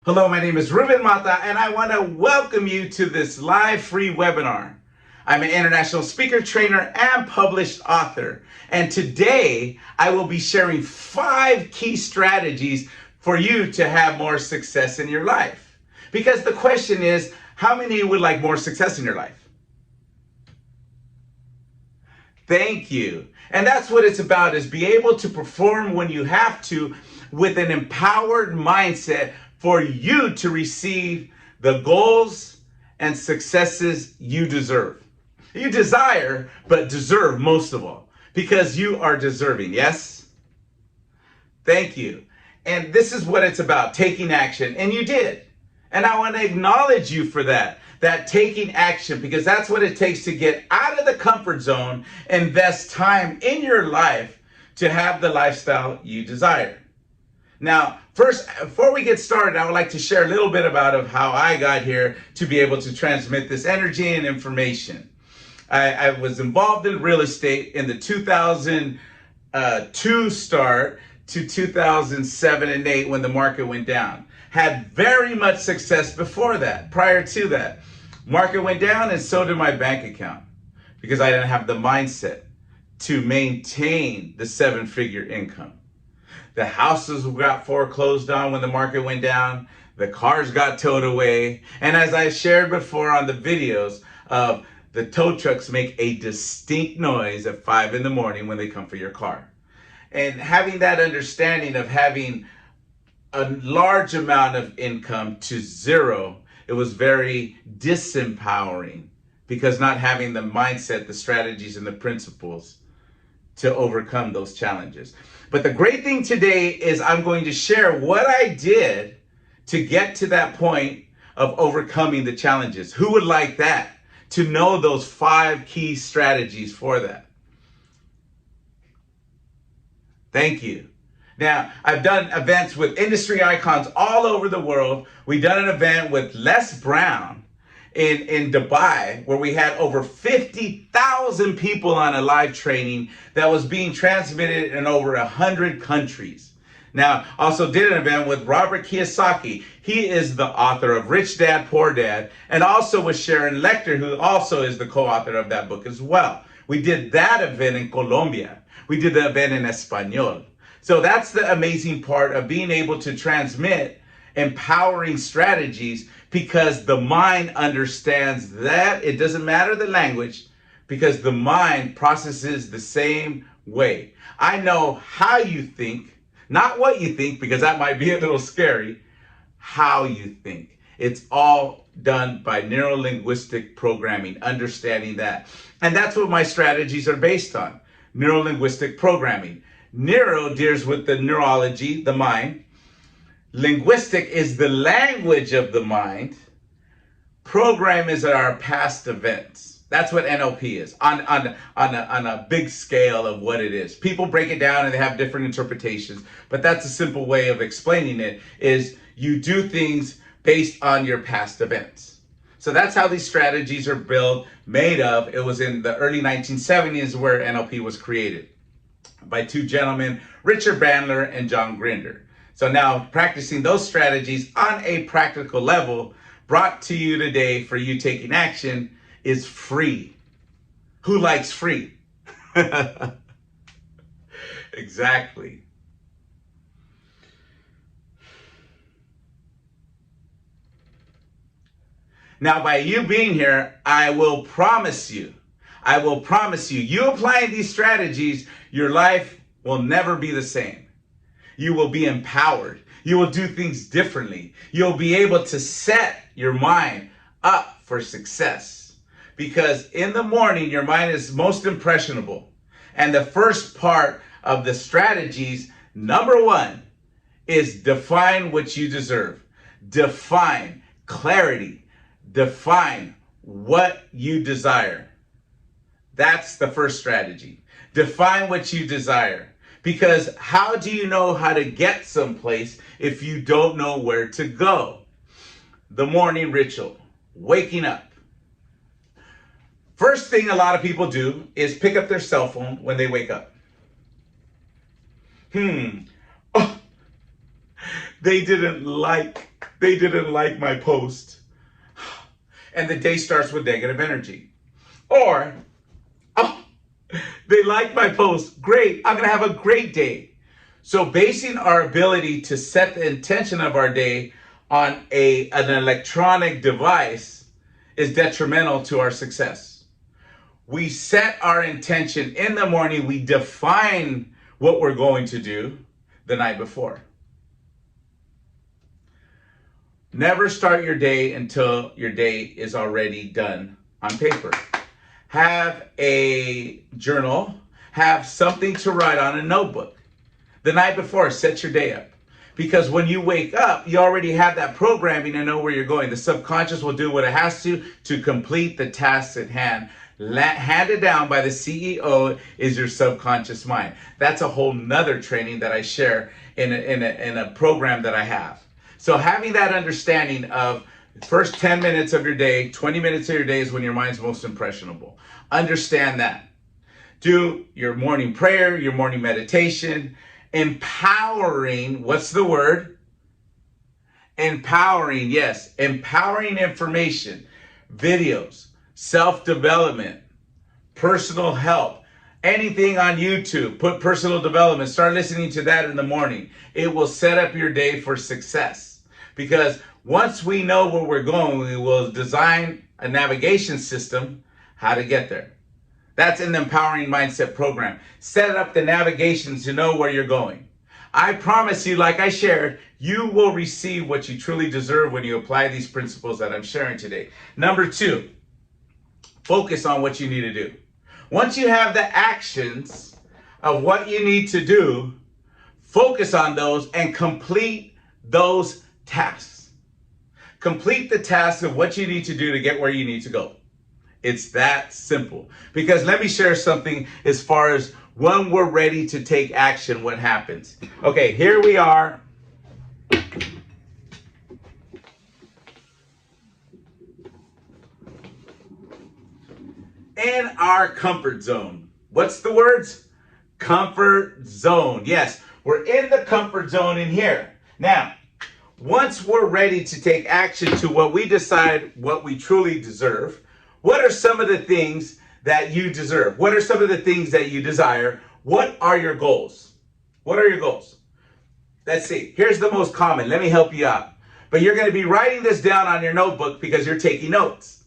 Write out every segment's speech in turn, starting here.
Hello, my name is Ruben and I want to welcome you to this live free webinar. I'm an international speaker, trainer, and published author. And today I will be sharing 5 key strategies for you to have more success in your life. Because the question is, how many of you would like more success in your life? Thank you. And that's what it's about, is be able to perform when you have to with an empowered mindset for you to receive the goals and successes you deserve. You desire, but deserve most of all, because you are deserving, yes? Thank you. And this is what it's about, taking action. And you did. And I want to acknowledge you for that taking action, because that's what it takes to get out of the comfort zone, invest time in your life to have the lifestyle you desire. Now, first, before we get started, I would like to share a little bit about how I got here to be able to transmit this energy and information. I was involved in real estate in the 2002 start to 2007 and 8 when the market went down. Had very much success before that, prior to that. Market went down and so did my bank account, because I didn't have the mindset to maintain the 7-figure income. The houses got foreclosed on when the market went down. The cars got towed away. And as I shared before on the videos, the tow trucks make a distinct noise at 5 in the morning when they come for your car. And having that understanding of having a large amount of income to zero, it was very disempowering, because not having the mindset, the strategies, and the principles to overcome those challenges. But the great thing today is I'm going to share what I did to get to that point of overcoming the challenges. Who would like that? To know those 5 key strategies for that. Thank you. Now, I've done events with industry icons all over the world. We've done an event with Les Brown in Dubai, where we had over 50,000 people on a live training that was being transmitted in over 100 countries. Now, also did an event with Robert Kiyosaki. He is the author of Rich Dad, Poor Dad, and also with Sharon Lechter, who also is the co-author of that book as well. We did that event in Colombia. We did the event in Espanol. So that's the amazing part of being able to transmit empowering strategies, because the mind understands that it doesn't matter the language, because the mind processes the same way. I know how you think, not what you think, because that might be a little scary, how you think. It's all done by neuro-linguistic programming, understanding that. And that's what my strategies are based on, neuro-linguistic programming. Neuro deals with the neurology, the mind. Linguistic is the language of the mind. Program is our past events. That's what NLP is on a big scale of what it is. People break it down and they have different interpretations, but that's a simple way of explaining it, is you do things based on your past events. So that's how these strategies are built, made of. It was in the early 1970s where NLP was created by 2 gentlemen, Richard Bandler and John Grinder. So now practicing those strategies on a practical level, brought to you today for you taking action, is free. Who likes free? Exactly. Now, by you being here, I will promise you, you applying these strategies, your life will never be the same. You will be empowered. You will do things differently. You'll be able to set your mind up for success. Because in the morning, your mind is most impressionable. And the first part of the strategies, number 1, is define what you deserve. Define clarity. Define what you desire. That's the first strategy. Define what you desire. Because how do you know how to get someplace if you don't know where to go? The morning ritual, waking up. First thing a lot of people do is pick up their cell phone when they wake up. Oh, they didn't like They didn't like my post. And the day starts with negative energy. Or, oh, they liked my post. Great, I'm gonna have a great day. So basing our ability to set the intention of our day on an electronic device is detrimental to our success. We set our intention in the morning, we define what we're going to do the night before. Never start your day until your day is already done on paper. Have a journal, have something to write on a notebook. The night before, set your day up. Because when you wake up, you already have that programming and know where you're going. The subconscious will do what it has to complete the tasks at hand. Handed down by the CEO is your subconscious mind. That's a whole nother training that I share in a program that I have. So having that understanding of first 10 minutes of your day, 20 minutes of your day is when your mind's most impressionable. Understand that. Do your morning prayer, your morning meditation, empowering, what's the word? Empowering, yes, empowering information, videos, self-development, personal help, anything on YouTube, put personal development, start listening to that in the morning. It will set up your day for success. Because once we know where we're going, we will design a navigation system how to get there. That's in the Empowering Mindset program. Set up the navigation to know where you're going. I promise you, like I shared, you will receive what you truly deserve when you apply these principles that I'm sharing today. Number 2, focus on what you need to do. Once you have the actions of what you need to do, focus on those and complete those tasks. Complete the tasks of what you need to do to get where you need to go. It's that simple. Because let me share something as far as when we're ready to take action, what happens. Okay, here we are. In our comfort zone. What's the words? Comfort zone. Yes, we're in the comfort zone in here. Now, once we're ready to take action to what we decide what we truly deserve, what are some of the things that you deserve? What are some of the things that you desire? What are your goals? What are your goals? Let's see. Here's the most common. Let me help you out. But you're going to be writing this down on your notebook because you're taking notes.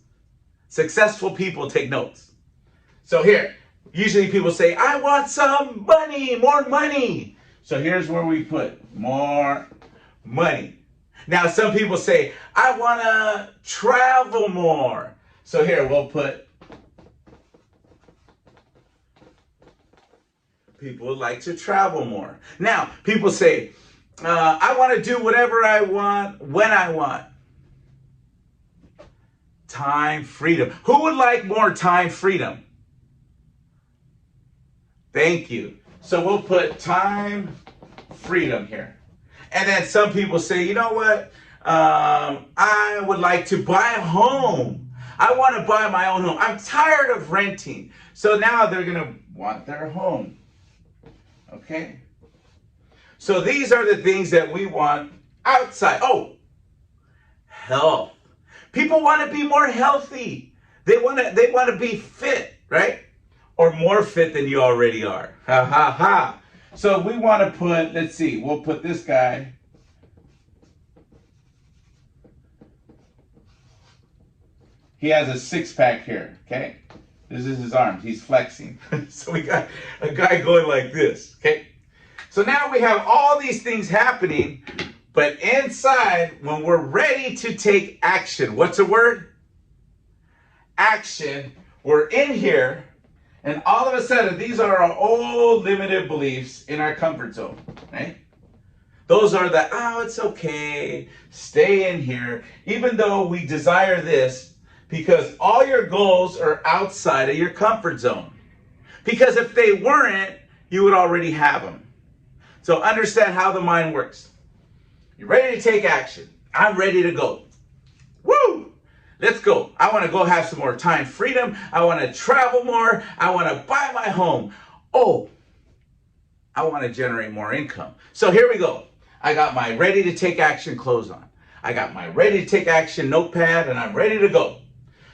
Successful people take notes. So here, usually people say, I want some money, more money. So here's where we put more money. Now, some people say, I want to travel more. So here, we'll put, people would like to travel more. Now, people say, I want to do whatever I want, when I want. Time freedom. Who would like more time freedom? Thank you. So we'll put time freedom here. And then some people say, you know what? I would like to buy a home. I want to buy my own home. I'm tired of renting. So now they're going to want their home. Okay? So these are the things that we want outside. Oh, health. People want to be more healthy. They want to be fit, right? Or more fit than you already are. Ha ha ha. So we want to put, let's see, we'll put this guy. He has a six-pack here, okay? This is his arms. He's flexing. So we got a guy going like this, okay? So now we have all these things happening, but inside, when we're ready to take action, what's the word? Action. We're in here, and all of a sudden, these are our old limited beliefs in our comfort zone, right? Those are the, oh, it's okay, stay in here, even though we desire this, because all your goals are outside of your comfort zone. Because if they weren't, you would already have them. So understand how the mind works. You're ready to take action. I'm ready to go. Woo! Let's go. I want to go have some more time freedom. I want to travel more. I want to buy my home. Oh, I want to generate more income. So here we go. I got my ready to take action clothes on. I got my ready to take action notepad and I'm ready to go.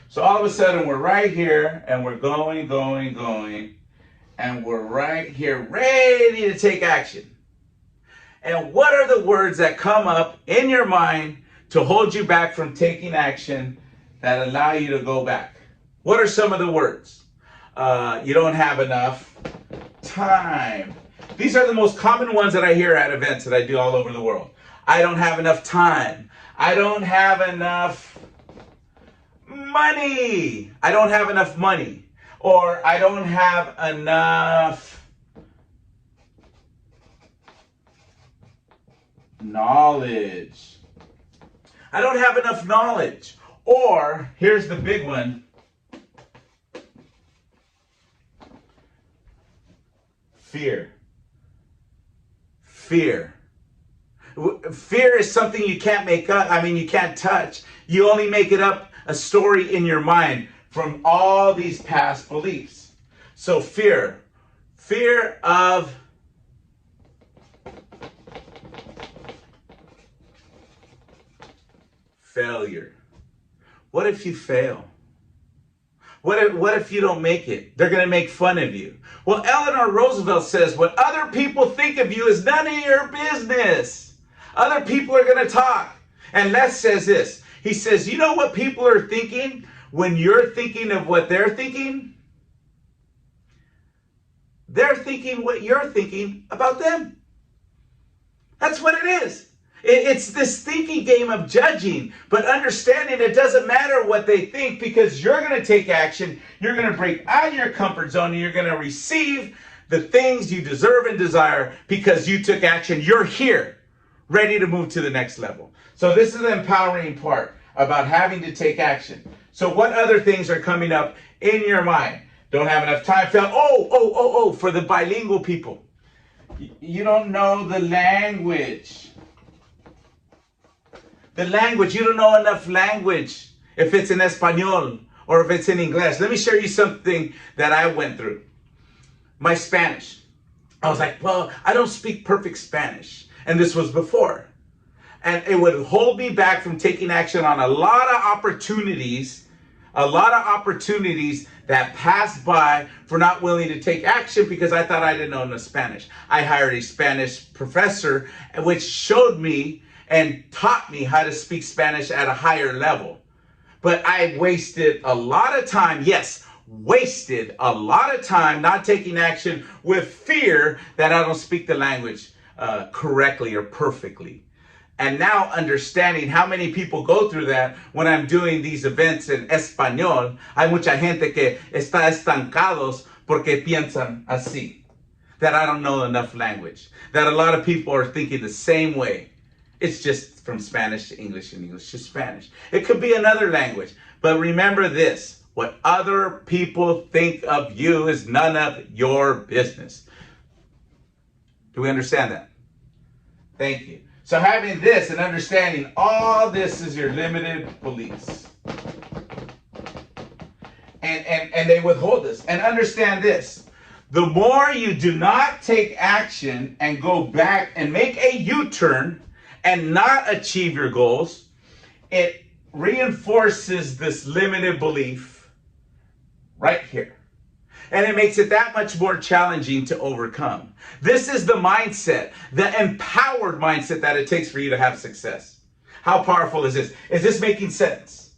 So all of a sudden we're right here and we're going, and we're right here ready to take action. And what are the words that come up in your mind to hold you back from taking action that allow you to go back? What are some of the words? You don't have enough time. These are the most common ones that I hear at events that I do all over the world. I don't have enough time. I don't have enough money. I don't have enough money. Or I don't have enough knowledge. I don't have enough knowledge. Or, here's the big one. Fear. Fear. Fear is something you can't make up. You can't touch. You only make it up, a story in your mind from all these past beliefs. So fear. Fear of failure. What if you fail? What if you don't make it? They're going to make fun of you. Well, Eleanor Roosevelt says, what other people think of you is none of your business. Other people are going to talk. And Les says this. He says, you know what people are thinking when you're thinking of what they're thinking? They're thinking what you're thinking about them. That's what it is. It's this thinking game of judging, but understanding it doesn't matter what they think because you're going to take action. You're going to break out of your comfort zone and you're going to receive the things you deserve and desire because you took action. You're here, ready to move to the next level. So this is the empowering part about having to take action. So what other things are coming up in your mind? Don't have enough time. For the bilingual people. You don't know the language. The language, you don't know enough language. If it's in Espanol or if it's in English. Let me share you something that I went through. My Spanish. I was like, well, I don't speak perfect Spanish. And this was before. And it would hold me back from taking action on a lot of opportunities that passed by for not willing to take action because I thought I didn't know enough Spanish. I hired a Spanish professor, which showed me and taught me how to speak Spanish at a higher level. But I wasted a lot of time, not taking action with fear that I don't speak the language correctly or perfectly. And now understanding how many people go through that when I'm doing these events in Español, hay mucha gente que está estancados porque piensan así, that I don't know enough language, that a lot of people are thinking the same way. It's just from Spanish to English and English to Spanish. It could be another language, but remember this, what other people think of you is none of your business. Do we understand that? Thank you. So having this and understanding all this is your limited beliefs. And they withhold this. And understand this. The more you do not take action and go back and make a U-turn and not achieve your goals, it reinforces this limited belief right here. And it makes it that much more challenging to overcome. This is the mindset, the empowered mindset that it takes for you to have success. How powerful is this? Is this making sense?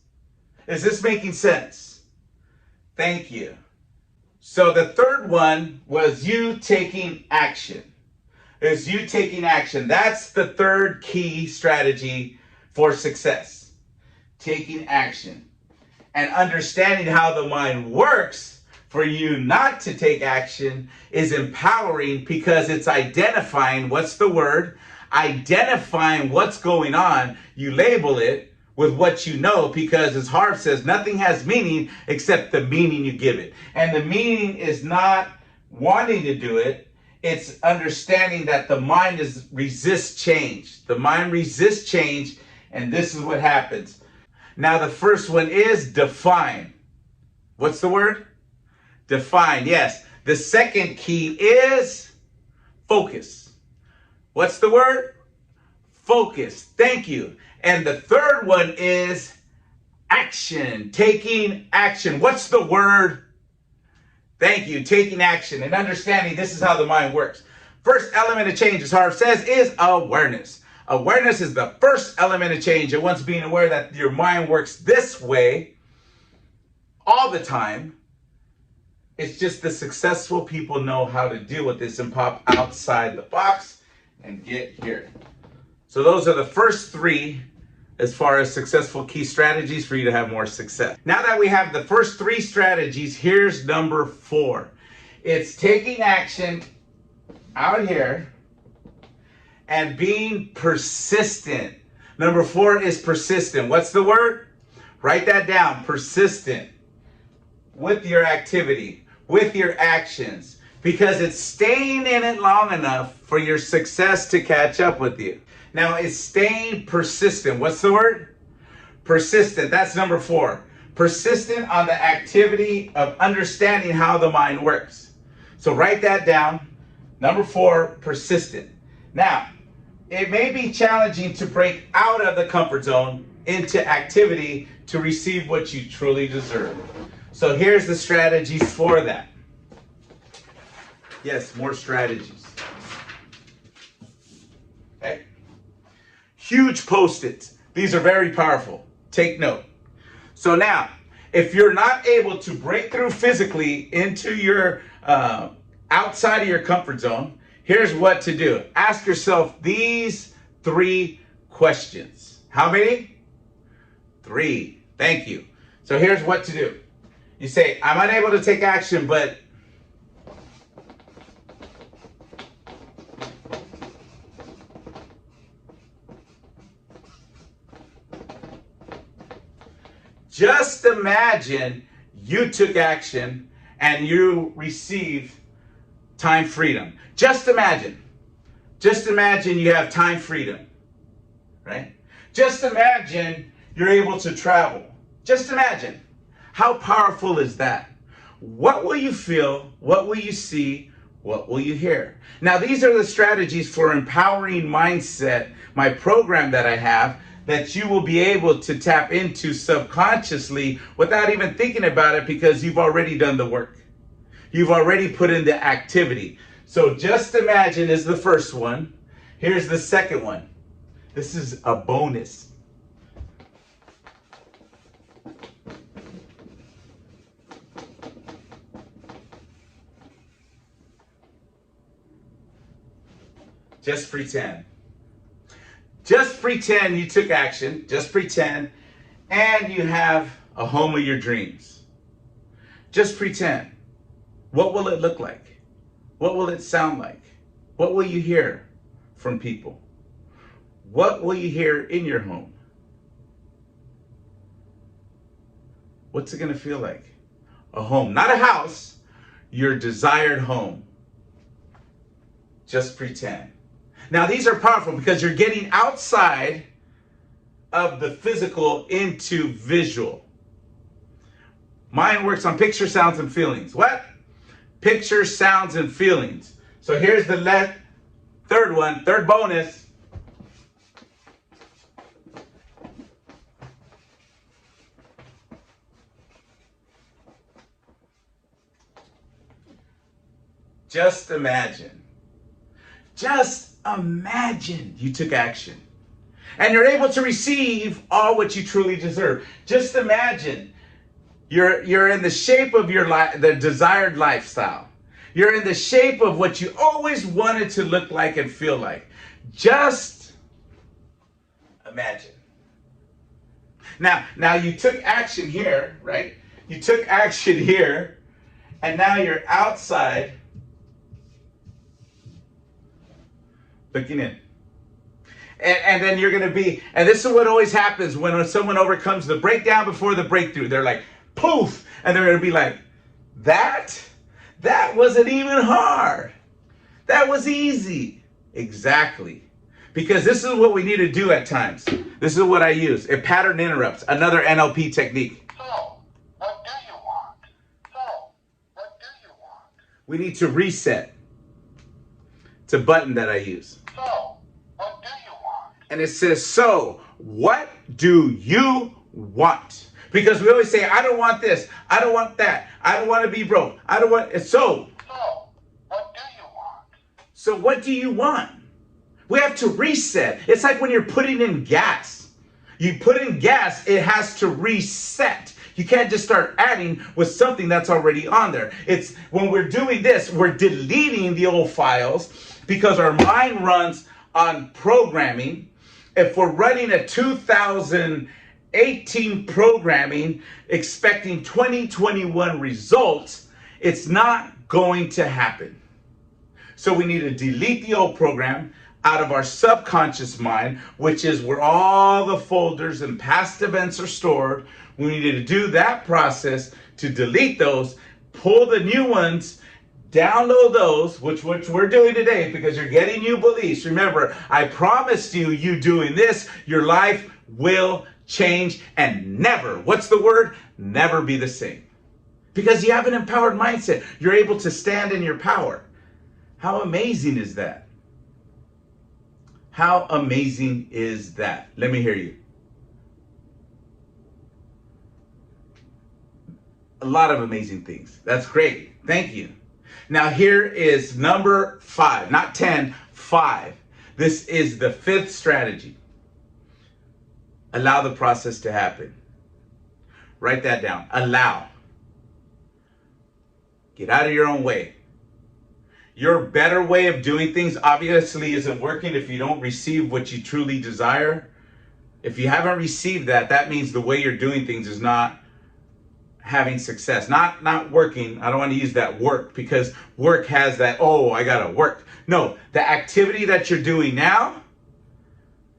Is this making sense? Thank you. So the third one was you taking action. Is you taking action. That's the third key strategy for success. Taking action. And understanding how the mind works for you not to take action is empowering because it's identifying, what's the word? Identifying what's going on. You label it with what you know because as Harv says, nothing has meaning except the meaning you give it. And the meaning is not wanting to do it. It's understanding that the mind resists change. The mind resists change, and this is what happens. Now the first one is define. What's the word? Define, yes. The second key is focus. What's the word? Focus. Thank you. And the third one is action, taking action. What's the word? Thank you, taking action and understanding this is how the mind works. First element of change, as Harv says, is awareness. Awareness is the first element of change. And once being aware that your mind works this way all the time, it's just the successful people know how to deal with this and pop outside the box and get here. So those are the first three as far as successful key strategies for you to have more success. Now that we have the first three strategies, here's number 4. It's taking action out here and being persistent. Number 4 is persistent. What's the word? Write that down. Persistent with your activity, with your actions, because it's staying in it long enough for your success to catch up with you. Now, it's staying persistent. What's the word? Persistent. That's number 4. Persistent on the activity of understanding how the mind works. So write that down. Number 4, persistent. Now, it may be challenging to break out of the comfort zone into activity to receive what you truly deserve. So here's the strategies for that. Yes, more strategies. Okay. Huge Post-its. These are very powerful. Take note. So now, if you're not able to break through physically into your outside of your comfort zone, here's what to do. Ask yourself these 3 questions. How many? 3. Thank you. So here's what to do. You say, I'm unable to take action, but just imagine you took action and you received time freedom. Just imagine. Just imagine you have time freedom, right? Just imagine you're able to travel. Just imagine. How powerful is that? What will you feel? What will you see? What will you hear? Now, these are the strategies for empowering mindset, my program that I have, that you will be able to tap into subconsciously without even thinking about it, because you've already done the work. You've already put in the activity. So just imagine is the first one. Here's the second one. This is a bonus. Just pretend. Just pretend you took action. Just pretend. And you have a home of your dreams. Just pretend. What will it look like? What will it sound like? What will you hear from people? What will you hear in your home? What's it going to feel like? A home, not a house, your desired home. Just pretend. Now, these are powerful because you're getting outside of the physical into visual. Mind works on picture, sounds, and feelings. What? Picture, sounds, and feelings. So here's the third one, third bonus. Just imagine. Just imagine you took action and you're able to receive all what you truly deserve. Just imagine you're in the shape of your the desired lifestyle. You're in the shape of what you always wanted to look like and feel like. Just imagine. Now you took action here, right? You took action here, and now you're outside looking in. And then you're going to be, and this is what always happens when someone overcomes the breakdown before the breakthrough. They're like, poof, and they're going to be like, that wasn't even hard. That was easy. Exactly. Because this is what we need to do at times. This is what I use. A pattern interrupts, another NLP technique. So, what do you want? So, what do you want? We need to reset. It's a button that I use. So, what do you want? And it says, so, what do you want? Because we always say, I don't want this, I don't want that, I don't want to be broke, I don't want, so what do you want? So what do you want? We have to reset. It's like when you're putting in gas. You put in gas, it has to reset. You can't just start adding with something that's already on there. It's when we're doing this, we're deleting the old files because our mind runs on programming. If we're running a 2018 programming expecting 2021 results, it's not going to happen. So we need to delete the old program out of our subconscious mind, which is where all the folders and past events are stored. We need to do that process to delete those, pull the new ones, download those, which we're doing today because you're getting new beliefs. Remember, I promised you doing this, your life will change and never, what's the word? Never be the same. Because you have an empowered mindset. You're able to stand in your power. How amazing is that? How amazing is that? Let me hear you. A lot of amazing things. That's great. Thank you. Now here is number 5, not 10, 5. This is the 5th strategy. Allow the process to happen. Write that down. Allow. Get out of your own way. Your better way of doing things obviously isn't working if you don't receive what you truly desire. If you haven't received that, that means the way you're doing things is not having success, not working. I don't want to use that work because work has that, oh, I gotta work. No, the activity that you're doing now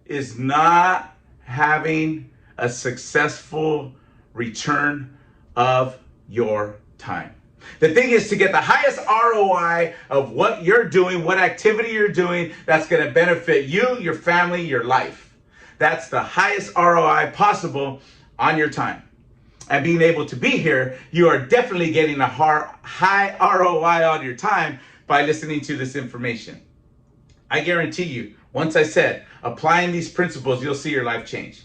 is not having a successful return of your time. The thing is to get the highest ROI of what you're doing, what activity you're doing, that's going to benefit you, your family, your life. That's the highest ROI possible on your time. And being able to be here, you are definitely getting a high ROI on your time by listening to this information. I guarantee you, once I said, applying these principles, you'll see your life change.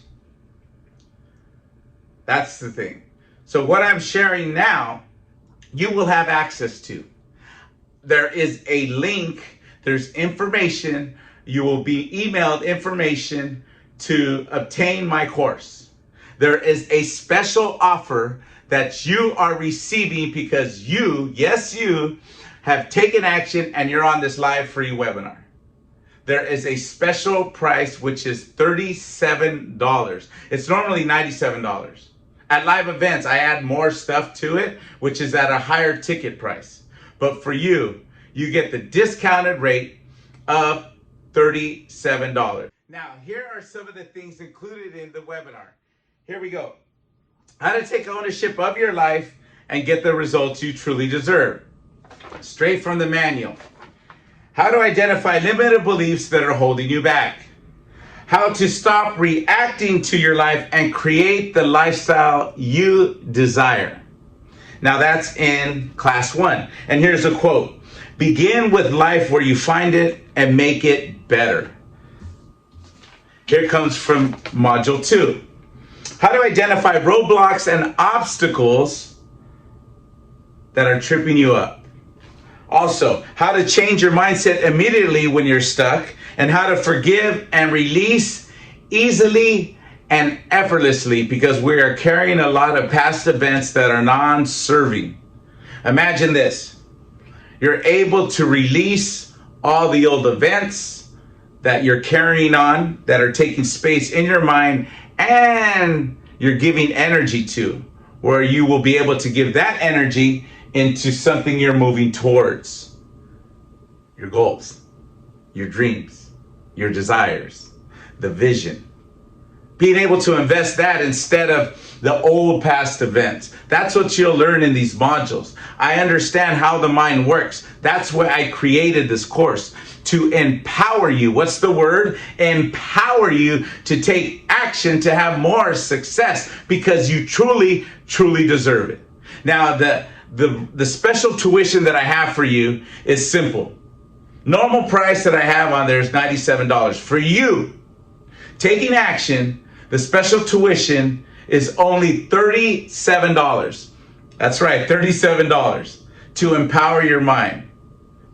That's the thing. So what I'm sharing now, you will have access to. There is a link, there's information, you will be emailed information to obtain my course. There is a special offer that you are receiving because you, yes you, have taken action and you're on this live free webinar. There is a special price which is $37. It's normally $97. At live events, I add more stuff to it, which is at a higher ticket price. But for you, you get the discounted rate of $37. Now, here are some of the things included in the webinar. Here we go. How to take ownership of your life and get the results you truly deserve. Straight from the manual. How to identify limited beliefs that are holding you back. How to stop reacting to your life and create the lifestyle you desire. Now that's in class 1. And here's a quote. Begin with life where you find it and make it better. Here comes from module 2. How to identify roadblocks and obstacles that are tripping you up. Also, how to change your mindset immediately when you're stuck, and how to forgive and release easily and effortlessly because we are carrying a lot of past events that are non-serving. Imagine this. You're able to release all the old events that you're carrying on that are taking space in your mind and you're giving energy to, where you will be able to give that energy into something you're moving towards. Your goals, your dreams, your desires, the vision. Being able to invest that instead of the old past events. That's what you'll learn in these modules. I understand how the mind works. That's why I created this course, to empower you. What's the word? Empower you to take action to have more success because you truly, truly deserve it. Now, the special tuition that I have for you is simple. Normal price that I have on there is $97. For you, taking action The special tuition is only $37. That's right, $37 to empower your mind,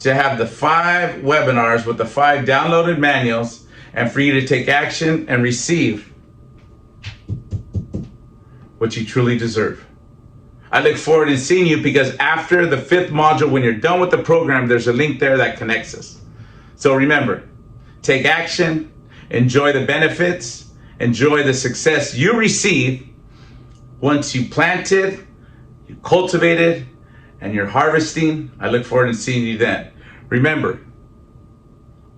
to have the 5 webinars with the 5 downloaded manuals, and for you to take action and receive what you truly deserve. I look forward to seeing you, because after the 5th module, when you're done with the program, there's a link there that connects us. So remember, take action, enjoy the benefits, enjoy the success you receive once you planted, you cultivated, and you're harvesting. I look forward to seeing you then. Remember,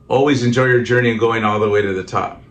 always enjoy your journey and going all the way to the top.